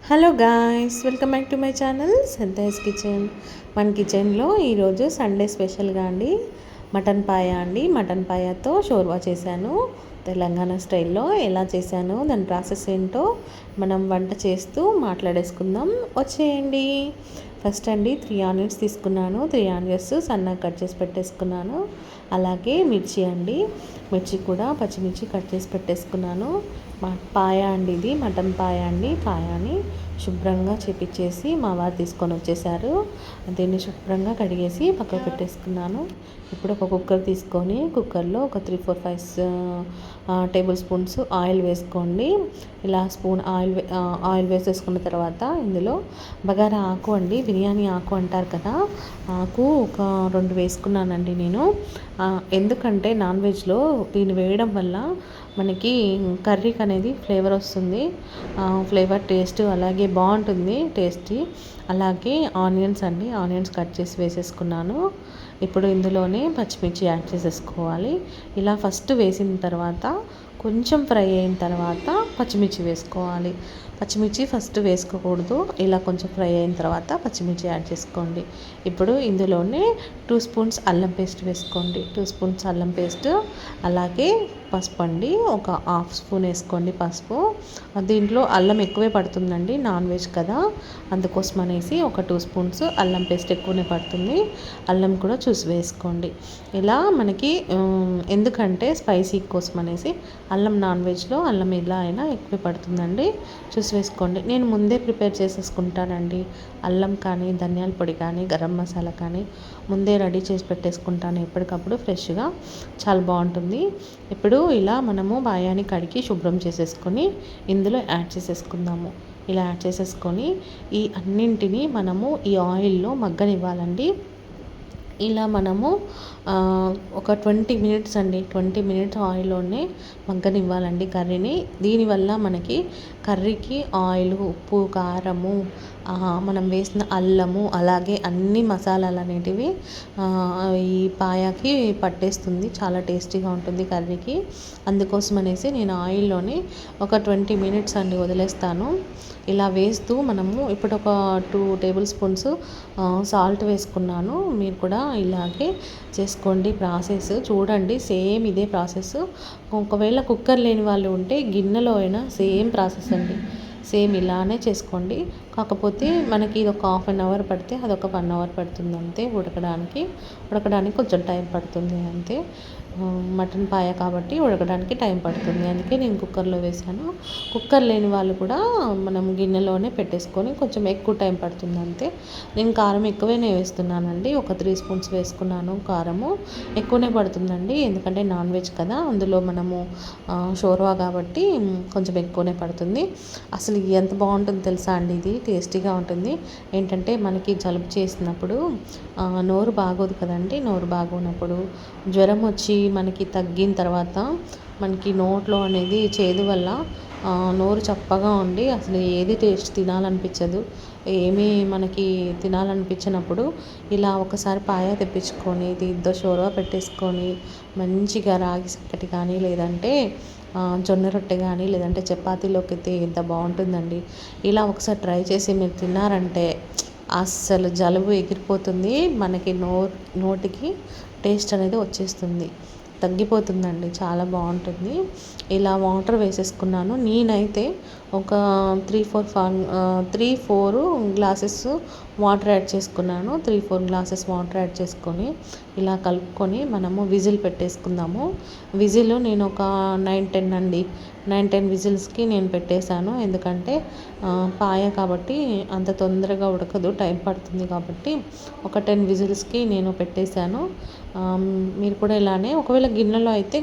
Hello guys, welcome back to my channel Santosh kitchen. మన కిచెన్లో ఈరోజు సండే స్పెషల్గా మటన్ పాయ మటన్ పాయతో షోర్వా చేశాను. తెలంగాణ స్టైల్లో ఎలా చేశానో దాని ప్రాసెస్ ఏంటో మనం వంట చేస్తూ మాట్లాడేసుకుందాం. వచ్చేయండి. ఫస్ట్ 3 ఆనియన్స్ తీసుకున్నాను. 3 ఆనియన్స్ సన్నగా కట్ చేసి పెట్టేసుకున్నాను. అలాగే మిర్చి కూడా పచ్చిమిర్చి కట్ చేసి పెట్టేసుకున్నాను. పాయ ఇది మటన్ పాయ పాయాని శుభ్రంగా చేపించేసి మా వారు తీసుకొని వచ్చేసారు. దీన్ని శుభ్రంగా కడిగేసి పక్కకు పెట్టేసుకున్నాను. ఇప్పుడు ఒక కుక్కర్ తీసుకొని కుక్కర్లో ఒక 3-4-5 టేబుల్ స్పూన్స్ ఆయిల్ వేసుకోండి. ఇలా స్పూన్ ఆయిల్ వేసేసుకున్న తర్వాత ఇందులో బగారా ఆకు బిర్యానీ ఆకు అంటారు కదా, ఆకు ఒక 2 వేసుకున్నానండి నేను. ఎందుకంటే నాన్ వెజ్లో దీన్ని వేయడం వల్ల మనకి కర్రీకి అనేది ఫ్లేవర్ వస్తుంది. ఫ్లేవర్ టేస్ట్ అలాగే బాగుంటుంది టేస్టీ. అలాగే ఆనియన్స్ కట్ చేసి వేసేసుకున్నాను. ఇప్పుడు ఇందులోనే పచ్చిమిర్చి యాడ్ చేసేసుకోవాలి. ఇలా ఫస్ట్ వేసిన తర్వాత కొంచెం ఫ్రై అయిన తర్వాత పచ్చిమిర్చి వేసుకోవాలి. పచ్చిమిర్చి ఫస్ట్ వేసుకోకూడదు. ఇలా కొంచెం ఫ్రై అయిన తర్వాత పచ్చిమిర్చి యాడ్ చేసుకోండి. ఇప్పుడు ఇందులోనే 2 స్పూన్స్ అల్లం పేస్ట్ వేసుకోండి. 2 స్పూన్స్ అల్లం పేస్ట్, అలాగే పసుపు ఒక 1/2 స్పూన్ వేసుకోండి పసుపు. దీంట్లో అల్లం ఎక్కువే పడుతుందండి, నాన్ వెజ్ కదా, అందుకోసం అనేసి ఒక 2 స్పూన్స్ అల్లం పేస్ట్ ఎక్కువనే పడుతుంది. అల్లం కూడా చూసి వేసుకోండి. ఇలా మనకి ఎందుకంటే స్పైసీ కోసం అనేసి అల్లం నాన్ వెజ్లో అల్లం ఇలా అయినా ఎక్కువ పడుతుందండి, చూసి వేసుకోండి. నేను ముందే ప్రిపేర్ చేసేసుకుంటానండి. అల్లం కానీ, ధనియాల పొడి కానీ, గరం మసాలా కానీ ముందే రెడీ చేసి పెట్టేసుకుంటాను ఎప్పటికప్పుడు ఫ్రెష్గా. చాలా బాగుంటుంది. ఇప్పుడు ఇలా మనము బాయాన్ని కడిగి శుభ్రం చేసేసుకొని ఇందులో యాడ్ చేసేసుకుందాము. ఇలా యాడ్ చేసేసుకొని ఈ అన్నింటినీ మనము ఈ ఆయిల్లో మగ్గనివ్వాలండి. ఇలా మనము ఒక 20 మినిట్స్ ఆయిల్లోనే మగ్గనివ్వాలండి కర్రీని. దీనివల్ల మనకి కర్రీకి ఆయిల్, ఉప్పు, కారము, మనం వేసిన అల్లము, అలాగే అన్ని మసాలాలు అనేటివి ఈ పాయాకి పట్టేస్తుంది. చాలా టేస్టీగా ఉంటుంది కర్రీకి. అందుకోసం అనేసి నేను ఆయిల్లోనే ఒక 20 మినిట్స్ వదిలేస్తాను. ఇలా వేస్తూ మనము ఇప్పుడు ఒక 2 టేబుల్ స్పూన్స్ సాల్ట్ వేసుకున్నాను. మీరు కూడా ఇలాగే చేసుకోండి. ప్రాసెస్ చూడండి, సేమ్ ఇదే ప్రాసెస్. ఒకవేళ కుక్కర్ లేని వాళ్ళు ఉంటే గిన్నెలో అయినా సేమ్ ప్రాసెస్ సేమ్ ఇలానే చేసుకోండి. కాకపోతే మనకి ఇది ఒక 1/2 అవర్ పడితే అదొక 1 అవర్ పడుతుంది అంతే. ఉడకడానికి కొంచెం టైం పడుతుంది అంతే. మటన్ పాయ కాబట్టి ఉడకడానికి టైం పడుతుంది, అందుకే నేను కుక్కర్లో వేసాను. కుక్కర్ లేని వాళ్ళు కూడా మనం గిన్నెలోనే పెట్టేసుకొని కొంచెం ఎక్కువ టైం పడుతుంది అంతే. నేను కారం ఎక్కువనే వేస్తున్నానండి. ఒక 3 స్పూన్స్ వేసుకున్నాను. కారము ఎక్కువనే పడుతుందండి, ఎందుకంటే నాన్ వెజ్ కదా, అందులో మనము షోర్వా కాబట్టి కొంచెం ఎక్కువనే పడుతుంది. అసలు ఎంత బాగుంటుంది తెలుసా ఇది టేస్టీగా ఉంటుంది. ఏంటంటే మనకి జలుబు చేసినప్పుడు నోరు బాగోదు కదండి, నోరు బాగోనప్పుడు జ్వరం వచ్చి మనకి తగ్గిన తర్వాత మనకి నోట్లో అనేది చేదు వల్ల నోరు చప్పగా ఉండి అసలు ఏది టేస్ట్ తినాలనిపించదు, ఏమీ మనకి తినాలనిపించినప్పుడు ఇలా ఒకసారి పాయ తెప్పించుకొని దీంతో షోర్వా పెట్టేసుకొని మంచిగా రాగి సంకటి కానీ, లేదంటే జొన్న రొట్టె కానీ, లేదంటే చపాతీలోకి అయితే ఎంత బాగుంటుందండి. ఇలా ఒకసారి ట్రై చేసి మీరు తిన్నారంటే అస్సలు జలుబు ఎగిరిపోతుంది. మనకి నోటికి టేస్ట్ అనేది వచ్చేస్తుంది, తగ్గిపోతుందండి, చాలా బాగుంటుంది. ఇలా వాటర్ వేసేసుకున్నాను. నేనైతే ఒక 3-4 గ్లాసెస్ వాటర్ యాడ్ చేసుకున్నాను. 3-4 గ్లాసెస్ వాటర్ యాడ్ చేసుకొని ఇలా కలుపుకొని మనము విజిల్ పెట్టేసుకుందాము. విజిల్ నేను ఒక 9-10 విజిల్స్కి నేను పెట్టేశాను. ఎందుకంటే పాయ కాబట్టి అంత తొందరగా ఉడకదు, టైం పడుతుంది కాబట్టి ఒక 10 విజిల్స్కి నేను పెట్టేశాను. మీరు కూడా ఇలానే, ఒకవేళ గిన్నెలో అయితే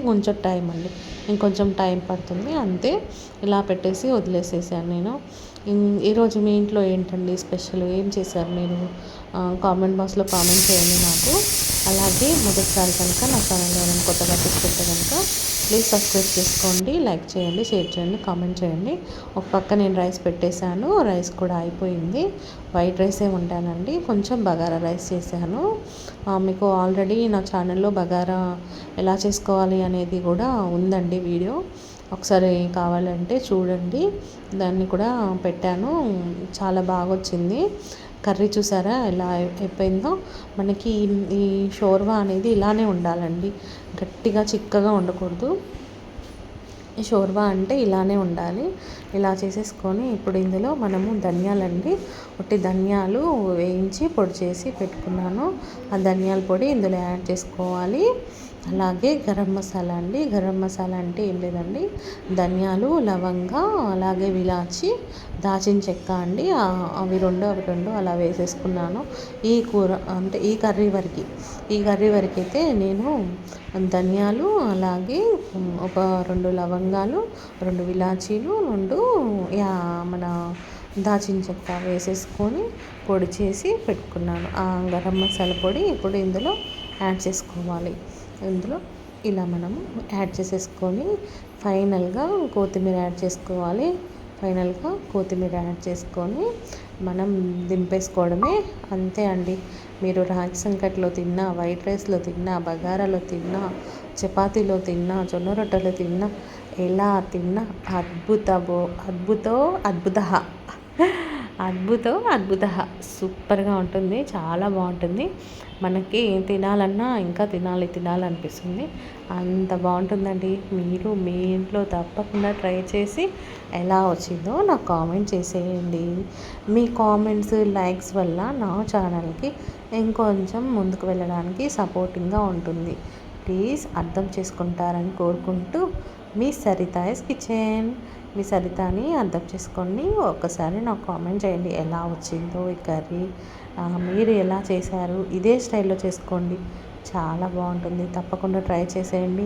ఇంకొంచెం టైం పడుతుంది అంతే. ఇలా పెట్టేసి వదిలేసేసాను నేను. ఈరోజు మీ ఇంట్లో ఏంటండి స్పెషల్, ఏం చేశారు మీరు? కామెంట్ బాక్స్లో కామెంట్ చేయండి నాకు. అలాగే మొదటిసారి కనుక నా ఛానల్ ఎవరైనా కొత్తగా చూస్తుంటే కనుక ప్లీజ్ సబ్స్క్రైబ్ చేసుకోండి, లైక్ చేయండి, షేర్ చేయండి, కామెంట్ చేయండి. ఒక పక్క నేను రైస్ పెట్టేశాను, రైస్ కూడా అయిపోయింది. వైట్ రైసే ఉంటానండి, కొంచెం బగారా రైస్ చేశాను. మీకు ఆల్రెడీ నా ఛానల్లో బగారా ఎలా చేసుకోవాలి అనేది కూడా ఉందండి వీడియో. ఒకసారి కావాలంటే చూడండి. దాన్ని కూడా పెట్టాను, చాలా బాగా వచ్చింది. కర్రీ చూసారా ఎలా అయిపోయిందో. మనకి ఈ షోర్వా అనేది ఇలానే ఉండాలండి, గట్టిగా చిక్కగా ఉండకూడదు. ఈ షోర్వా అంటే ఇలానే ఉండాలి. ఇలా చేసేసుకొని ఇప్పుడు ఇందులో మనము ధనియాలండి, ఒట్టి ధనియాలు వేయించి పొడి చేసి పెట్టుకున్నాను. ఆ ధనియాల పొడి ఇందులో యాడ్ చేసుకోవాలి. అలాగే గరం మసాలా అండి. గరం మసాలా అంటే ఏం లేదండి, ధనియాలు, లవంగ, అలాగే విలాచి, దాచిన చెక్క అండి. అవి రెండు అలా వేసేసుకున్నాను. ఈ కూర అంటే ఈ కర్రీ వరకు అయితే నేను ధనియాలు, అలాగే ఒక 2 లవంగాలు, 2 విలాచీలు, 2 మన దాచిన చెక్క వేసేసుకొని పొడి చేసి పెట్టుకున్నాను. ఆ గరం మసాలా పొడి ఇప్పుడు ఇందులో యాడ్ చేసుకోవాలి. ఇందులో ఇలా మనము యాడ్ చేసేసుకొని ఫైనల్గా కొత్తిమీర యాడ్ చేసుకోవాలి. కొత్తిమీర యాడ్ చేసుకొని మనం దింపేసుకోవడమే, అంతే అండి. మీరు రాగి సంకట్లో తిన్నా, వైట్ రైస్లో తిన్నా, బగారాలో తిన్నా, చపాతీలో తిన్నా, జొన్న రొట్టెలో తిన్నా, ఎలా తిన్నా అద్భుత సూపర్గా ఉంటుంది, చాలా బాగుంటుంది. మనకి తినాలన్నా ఇంకా తినాలనిపిస్తుంది, అంత బాగుంటుందండి. మీరు మీ ఇంట్లో తప్పకుండా ట్రై చేసి ఎలా వచ్చిందో నాకు కామెంట్ చేసేయండి. మీ కామెంట్స్, లైక్స్ వల్ల నా ఛానల్కి ఇంకొంచెం ముందుకు వెళ్ళడానికి సపోర్టింగ్గా ఉంటుంది. ప్లీజ్ అర్థం చేసుకుంటారని కోరుకుంటూ, మీ సరితాస్ కిచెన్. మీ సరితాని అర్థం చేసుకొని ఒక్కసారి నాకు కామెంట్ చేయండి ఎలా వచ్చిందో ఈ కర్రీ. మీరు ఎలా చేశారు, ఇదే స్టైల్లో చేసుకోండి, చాలా బాగుంటుంది. తప్పకుండా ట్రై చేసేయండి.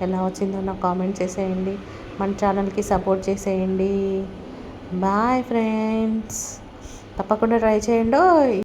ఎలా వచ్చిందో నాకు కామెంట్ చేసేయండి. మన ఛానల్కి సపోర్ట్ చేసేయండి. బాయ్ ఫ్రెండ్స్, తప్పకుండా ట్రై చేయండి.